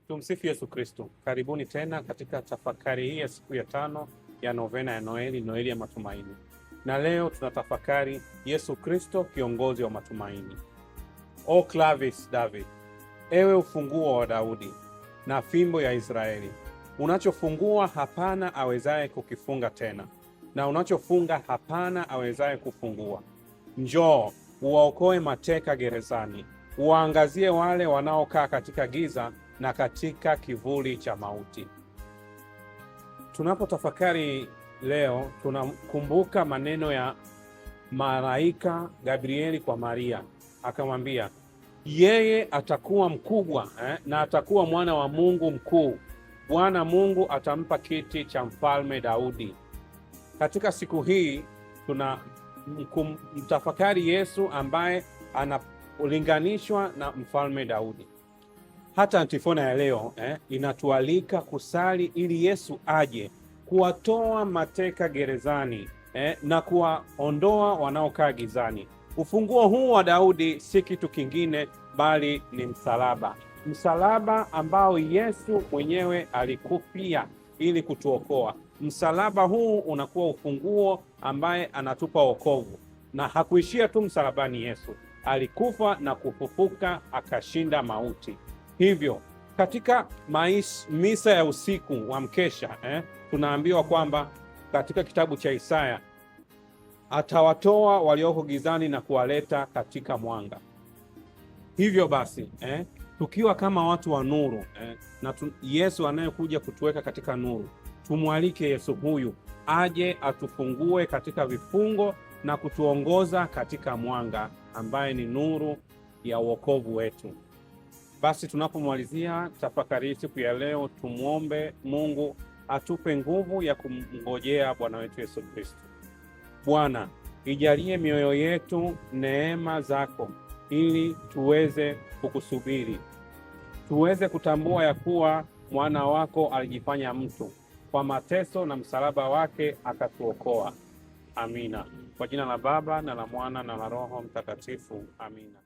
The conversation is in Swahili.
Tumsifu Yesu Kristo. Karibuni tena katika tafakari hii ya siku ya 5 ya novena ya Noeli, Noeli ya matumaini. Na leo tunatafakari Yesu Kristo, kiongozi wa matumaini. O clavis David, ewe ufunguo wa Daudi na fimbo ya Israeli, unachofungua hapana awezaye kukifunga tena, na unachofunga hapana awezaye kufungua. Njoo uwaokoe mateka gerezani, uwaangazie wale wanaokaa katika giza na katika kivuli cha mauti. Tunapotafakari leo, tunakumbuka maneno ya malaika Gabrieli kwa Maria, akamwambia yeye atakuwa mkubwa na atakuwa mwana wa Mungu mkuu. Bwana Mungu atampa kiti cha mfalme Daudi. Katika siku hii tunamtafakari Yesu ambaye analinganishwa na mfalme Daudi. Hata antifona ya leo inatualika kusali ili Yesu aje kuwatoa mateka gerezani na kuwaondoa wanaokaa gizani. Ufunguo huu wa Daudi si kitu kingine bali ni msalaba. Msalaba ambao Yesu mwenyewe alikufia ili kutuokoa. Msalaba huu unakuwa ufunguo ambaye anatupa wokovu. Na hakuishia tu msalabani, Yesu alikufa na kufufuka akashinda mauti. Hivyo katika misa ya usiku wa mkesha tunaambiwa kwamba katika kitabu cha Isaya atawatoa walioko gizani na kuwaleta katika mwanga. Hivyo basi tukiwa kama watu wa nuru na Yesu anayekuja kutuweka katika nuru, tumwalike Yesu huyu aje atufungue katika vifungo na kutuongoza katika mwanga ambaye ni nuru ya wokovu wetu. Basi tunapomalizia tafakari siku ya leo, tumwombe Mungu atupe nguvu ya kumngojea Bwana wetu Yesu Kristo. Bwana, ijalie mioyo yetu neema zako ili tuweze kukusubiri, tuweze kutambua ya kuwa mwana wako alijifanya mtu, kwa mateso na msalaba wake akatuokoa. Amina. Kwa jina la Baba na la Mwana na la Roho Mtakatifu. Amina.